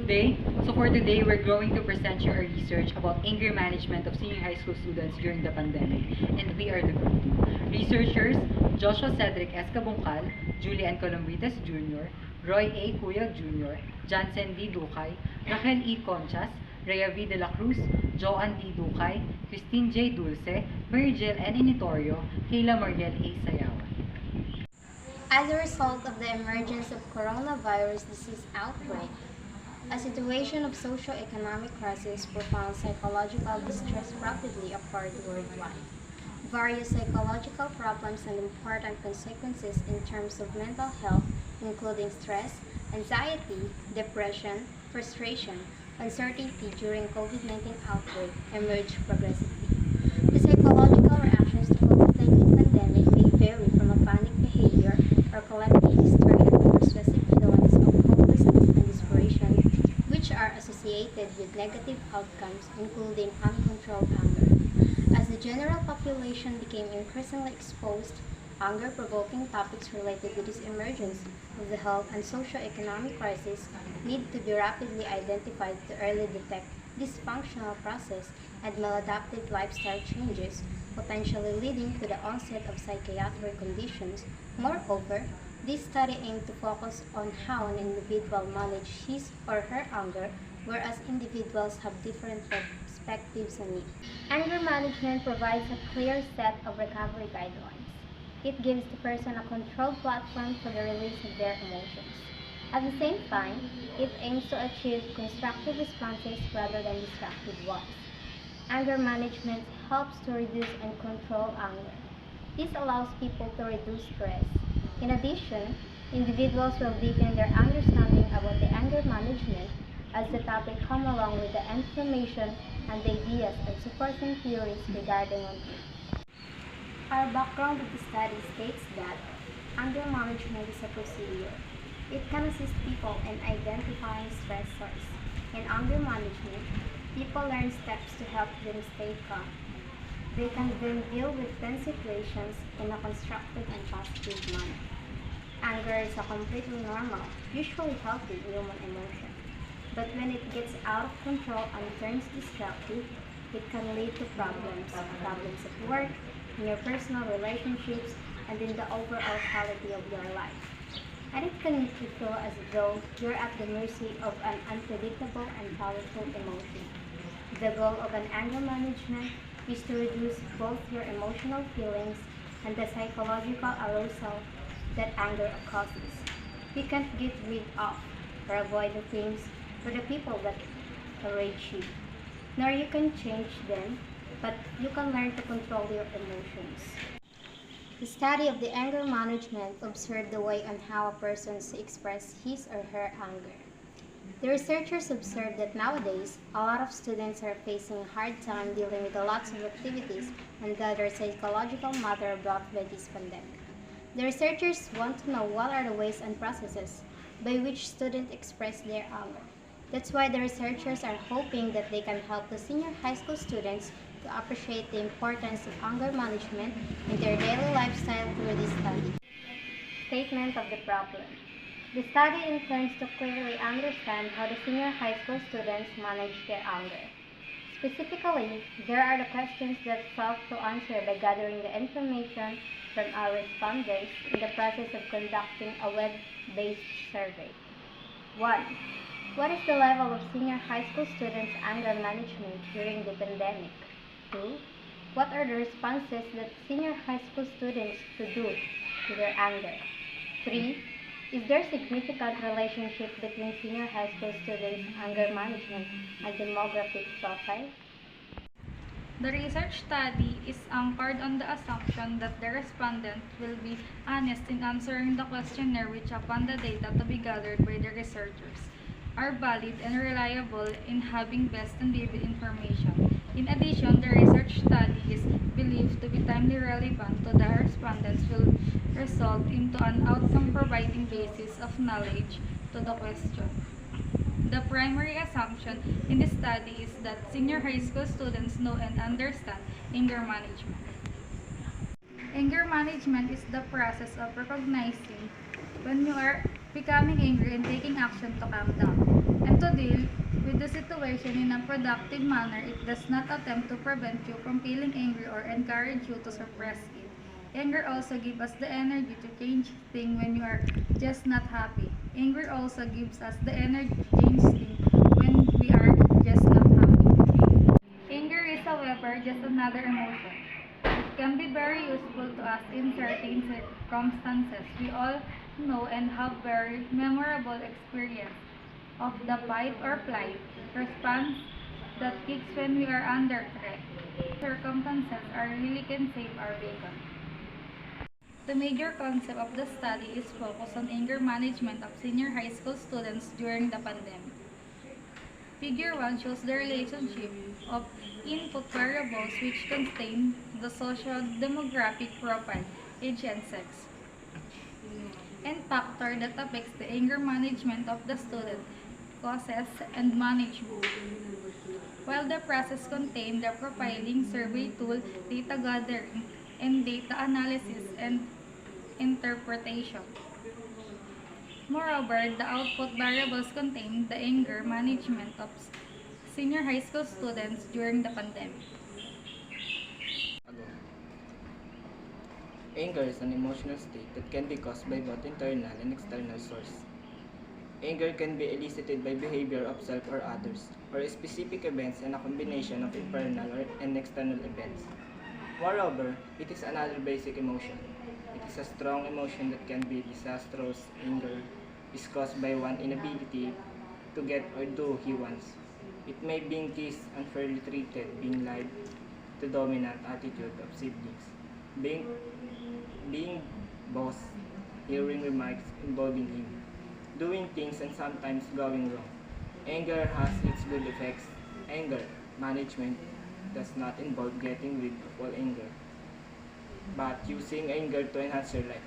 For today, we're going to present you a research about anger management of senior high school students during the pandemic, and we are the group 2. Researchers, Joshua Cedric Escabungcal, Julian Colombrites Jr., Roy A. Cuyag Jr., Jansen V. Ducay, Raquel E. Conchas, Rhea V. De La Cruz, Joanne D. Ducay, Christine J. Dulce, Mary Jill N. Initorio, Kayla Mariel A. Sayawan. As a result of the emergence of coronavirus disease outbreak, a situation of socio-economic crisis, profound psychological distress rapidly occurred worldwide. Various psychological problems and important consequences in terms of mental health, including stress, anxiety, depression, frustration, uncertainty during COVID-19 outbreak, emerged progressively. The psychological reactions to COVID-19 pandemic may vary from a panic behavior or collective hysteria to persuasive feelings of hopelessness and desperation, which are associated with negative outcomes, including uncontrolled anger. As the general population became increasingly exposed, anger-provoking topics related to this emergence of the health and socio-economic crisis need to be rapidly identified to early detect dysfunctional process and maladaptive lifestyle changes, potentially leading to the onset of psychiatric conditions. Moreover, this study aimed to focus on how an individual manages his or her anger, whereas individuals have different perspectives on it. Anger management provides a clear set of recovery guidelines. It gives the person a controlled platform for the release of their emotions. At the same time, it aims to achieve constructive responses rather than destructive ones. Anger management helps to reduce and control anger. This allows people to reduce stress. In addition, individuals will deepen their understanding about the anger management as the topic come along with the information and the ideas and supporting theories regarding on it. Our background of the study states that anger management is a procedure. It can assist people in identifying stressors. In anger management, people learn steps to help them stay calm. They can then deal with tense situations in a constructive and positive manner. Anger is a completely normal, usually healthy human emotion. But when it gets out of control and turns destructive, it can lead to problems at work, in your personal relationships, and in the overall quality of your life. And it can make you feel as though you're at the mercy of an unpredictable and powerful emotion. The goal of an anger management is to reduce both your emotional feelings and the psychological arousal that anger causes. You can't get rid of or avoid the things or the people that enrage you, nor you can change them, but you can learn to control your emotions. The study of the anger management observed the way on how a person expresses his or her anger. The researchers observed that nowadays, a lot of students are facing a hard time dealing with the lots of activities and the other psychological matter brought by this pandemic. The researchers want to know what are the ways and processes by which students express their anger. That's why the researchers are hoping that they can help the senior high school students to appreciate the importance of anger management in their daily lifestyle through this study. Statement of the problem. The study intends to clearly understand how the senior high school students manage their anger. Specifically, there are the questions that sought to answer by gathering the information from our respondents in the process of conducting a web-based survey. 1. What is the level of senior high school students' anger management during the pandemic? 2. What are the responses that senior high school students should do to their anger? 3. Is there significant relationship between senior high school students' anger management and demographic profile? The research study is anchored on the assumption that the respondents will be honest in answering the questionnaire, which upon the data to be gathered by the researchers are valid and reliable in having best and vivid information. In addition, the research study is believed to be timely relevant to the respondents will result into an outcome providing basis of knowledge to the question. The primary assumption in this study is that senior high school students know and understand anger management. Anger management is the process of recognizing when you are becoming angry and taking action to calm down, and to deal situation in a productive manner, it does not attempt to prevent you from feeling angry or encourage you to suppress it. Anger also gives us the energy to change things when you are just not happy. Anger also gives us the energy to change things when we are just not happy. Anger is, however, just another emotion. It can be very useful to us in certain circumstances. We all know and have very memorable experience of the fight or flight response that kicks when we are under threat. Circumstances are really can save our bacon. The major concept of the study is focused on anger management of senior high school students during the pandemic. Figure 1 shows the relationship of input variables which contain the social demographic profile, age and sex, and factor that affects the anger management of the student, causes and management. While the process contains the profiling, survey tool, data gathering, and data analysis and interpretation. Moreover, the output variables contain the anger management of senior high school students during the pandemic. Anger is an emotional state that can be caused by both internal and external sources. Anger can be elicited by behavior of self or others, or specific events and a combination of internal and external events. Moreover, it is another basic emotion. It is a strong emotion that can be disastrous. Anger is caused by one's inability to get or do he wants. It may be teased, unfairly treated, being lied to dominant attitude of siblings, being boss, hearing remarks involving him, doing things and sometimes going wrong. Anger has its good effects. Anger management does not involve getting rid of all anger, but using anger to enhance your life.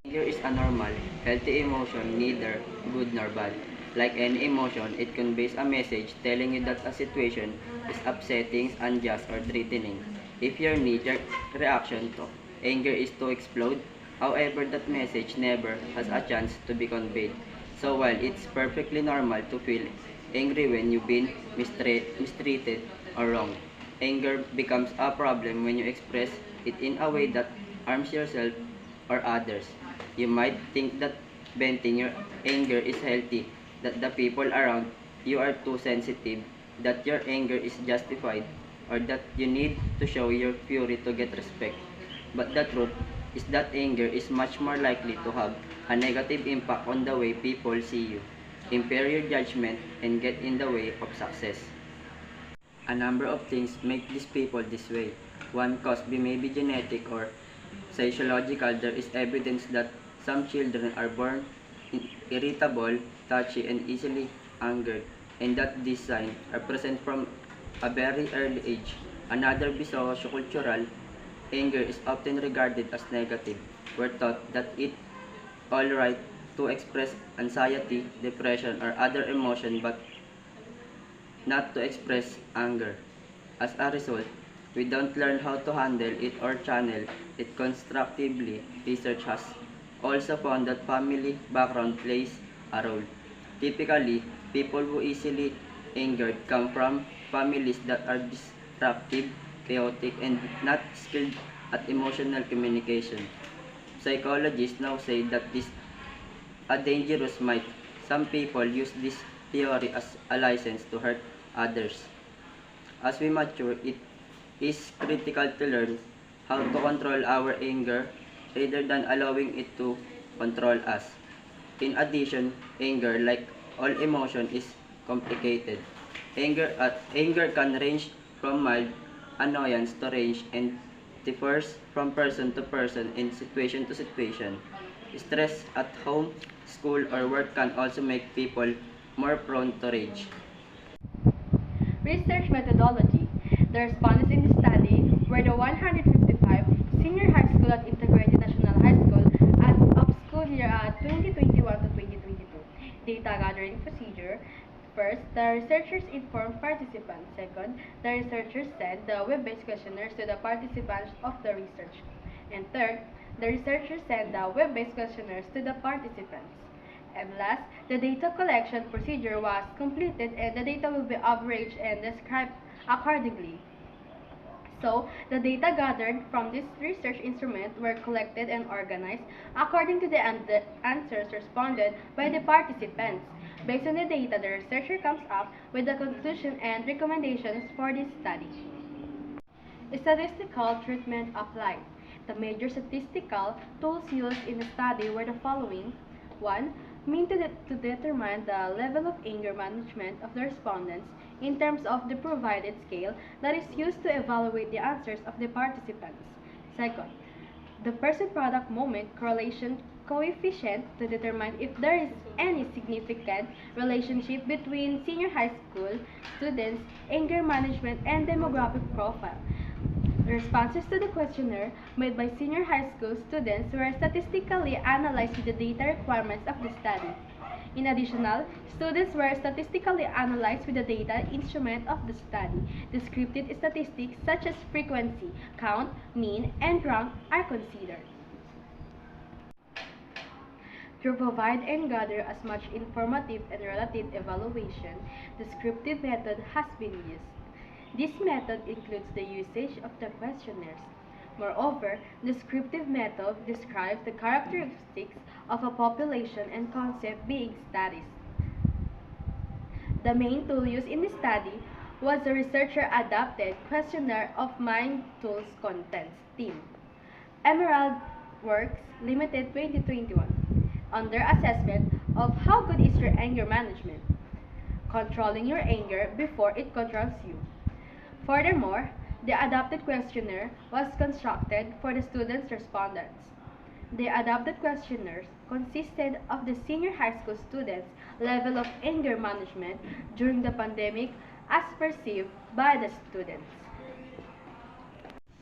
Anger is a normal, healthy emotion, neither good nor bad. Like any emotion, it conveys a message telling you that a situation is upsetting, unjust, or threatening. If your knee-jerk reaction to anger is to explode, however, that message never has a chance to be conveyed. So while it's perfectly normal to feel angry when you've been mistreated or wronged, anger becomes a problem when you express it in a way that harms yourself or others. You might think that venting your anger is healthy, that the people around you are too sensitive, that your anger is justified, or that you need to show your fury to get respect. But the truth is that anger is much more likely to have a negative impact on the way people see you, impair your judgment, and get in the way of success. A number of things make these people this way. One cause may be genetic or psychological. There is evidence that some children are born irritable, touchy, and easily angered, and that these signs are present from a very early age. Another be sociocultural. Anger is often regarded as negative. We're taught that it's alright to express anxiety, depression, or other emotion, but not to express anger. As a result, we don't learn how to handle it or channel it constructively. Research has also found that family background plays a role. Typically, people who easily angered come from families that are disruptive, chaotic, and not skilled at emotional communication. Psychologists now say that this is a dangerous myth. Some people use this theory as a license to hurt others. As we mature, it is critical to learn how to control our anger rather than allowing it to control us. In addition, anger, like all emotion, is complicated. Anger can range from mild annoyance to rage and differs from person to person and situation to situation. Stress at home, school, or work can also make people more prone to rage. Research methodology. The respondents in the study were the 155 senior high school at Integrated National High School of school year 2021 to 2022. Data gathering procedure. First, the researchers informed participants. Second, the researchers sent the web-based questionnaires to the participants of the research. And third, the researchers sent the web-based questionnaires to the participants. And last, the data collection procedure was completed and the data will be averaged and described accordingly. So, the data gathered from this research instrument were collected and organized according to the answers responded by the participants. Based on the data, the researcher comes up with the conclusion and recommendations for this study. Statistical treatment applied. The major statistical tools used in the study were the following. 1. Mean to determine the level of anger management of the respondents in terms of the provided scale that is used to evaluate the answers of the participants. Second, the person-product moment correlation coefficient to determine if there is any significant relationship between senior high school students' anger management and demographic profile. The responses to the questionnaire made by senior high school students were statistically analyzed with the data requirements of the study. In addition, students were statistically analyzed with the data instrument of the study. Descriptive statistics such as frequency, count, mean, and rank are considered. To provide and gather as much informative and relative evaluation, descriptive method has been used. This method includes the usage of the questionnaires. Moreover, descriptive method describes the characteristics of a population and concept being studied. The main tool used in the study was the researcher-adapted questionnaire of Mind Tools Contents team. Emerald Works Limited 2021 on their assessment of how good is your anger management, controlling your anger before it controls you. Furthermore, the adapted questionnaire was constructed for the students' respondents. The adapted questionnaires consisted of the senior high school students' level of anger management during the pandemic as perceived by the students.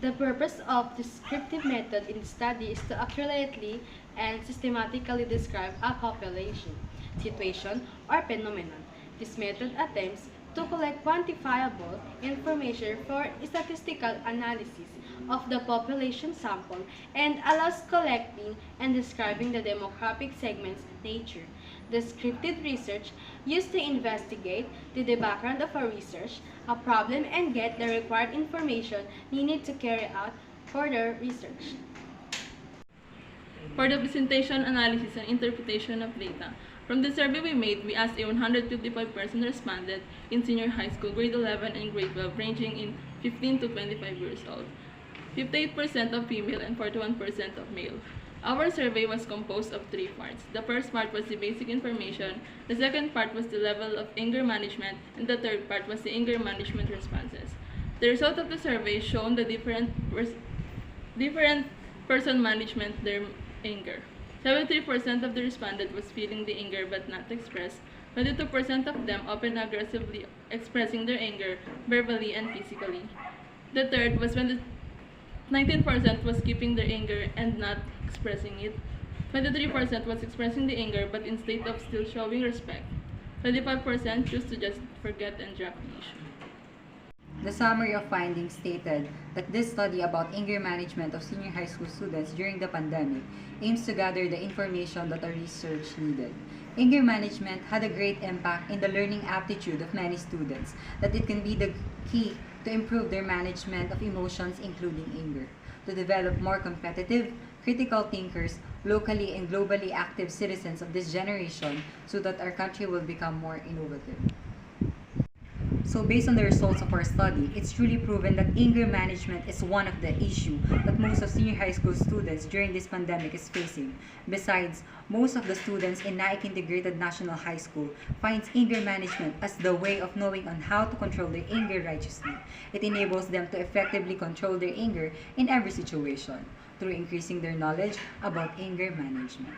The purpose of the descriptive method in the study is to accurately and systematically describe a population, situation, or phenomenon. This method attempts to collect quantifiable information for statistical analysis of the population sample and allows collecting and describing the demographic segment's nature. Descriptive research used to investigate the background of a research, a problem, and get the required information needed to carry out further research. For the presentation, analysis, and interpretation of data, from the survey we made, we asked a 155-person respondent in senior high school, grade 11 and grade 12, ranging in 15 to 25 years old. 58% of female and 41% of male. Our survey was composed of 3 parts. The first part was the basic information, the second part was the level of anger management, and the third part was the anger management responses. The result of the survey shown the different person management their anger. 73% of the respondent was feeling the anger but not expressed. 22% of them open aggressively expressing their anger verbally and physically. The third was when the 19% was keeping their anger and not expressing it. 23% was expressing the anger but in state of still showing respect. 25% chose to just forget and drop the issue. The summary of findings stated that this study about anger management of senior high school students during the pandemic aims to gather the information that our research needed. Anger management had a great impact in the learning aptitude of many students, that it can be the key to improve their management of emotions including anger, to develop more competitive, critical thinkers, locally and globally active citizens of this generation so that our country will become more innovative. So based on the results of our study, it's truly proven that anger management is one of the issues that most of senior high school students during this pandemic is facing. Besides, most of the students in Naik Integrated National High School finds anger management as the way of knowing on how to control their anger righteously. It enables them to effectively control their anger in every situation through increasing their knowledge about anger management.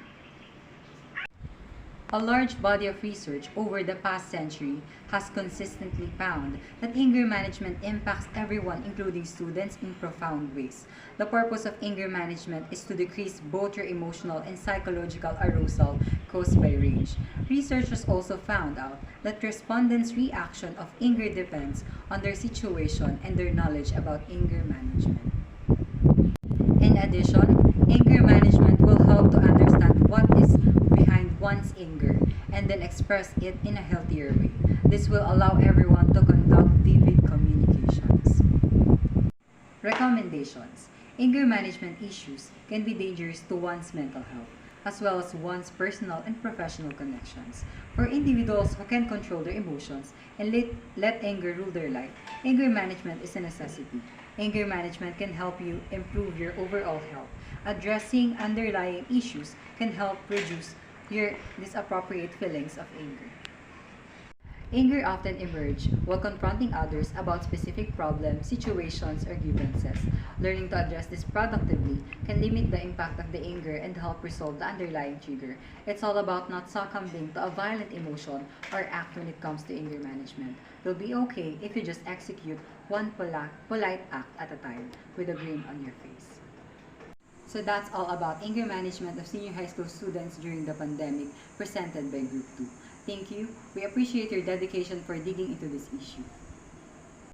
A large body of research over the past century has consistently found that anger management impacts everyone, including students, in profound ways. The purpose of anger management is to decrease both your emotional and psychological arousal caused by rage. Researchers also found out that respondents' reaction of anger depends on their situation and their knowledge about anger management. In addition, anger management will help to understand what is behind one's anger and then express it in a healthier way. This will allow everyone to conduct vivid communications. Recommendations. Anger management issues can be dangerous to one's mental health, as well as one's personal and professional connections. For individuals who can control their emotions and let anger rule their life, anger management is a necessity. Anger management can help you improve your overall health. Addressing underlying issues can help reduce your disappropriate feelings of anger. Anger often emerges while confronting others about specific problems, situations, or grievances. Learning to address this productively can limit the impact of the anger and help resolve the underlying trigger. It's all about not succumbing to a violent emotion or act when it comes to anger management. You'll be okay if you just execute one polite act at a time with a grin on your face. So that's all about anger management of senior high school students during the pandemic, presented by Group 2. Thank you. We appreciate your dedication for digging into this issue.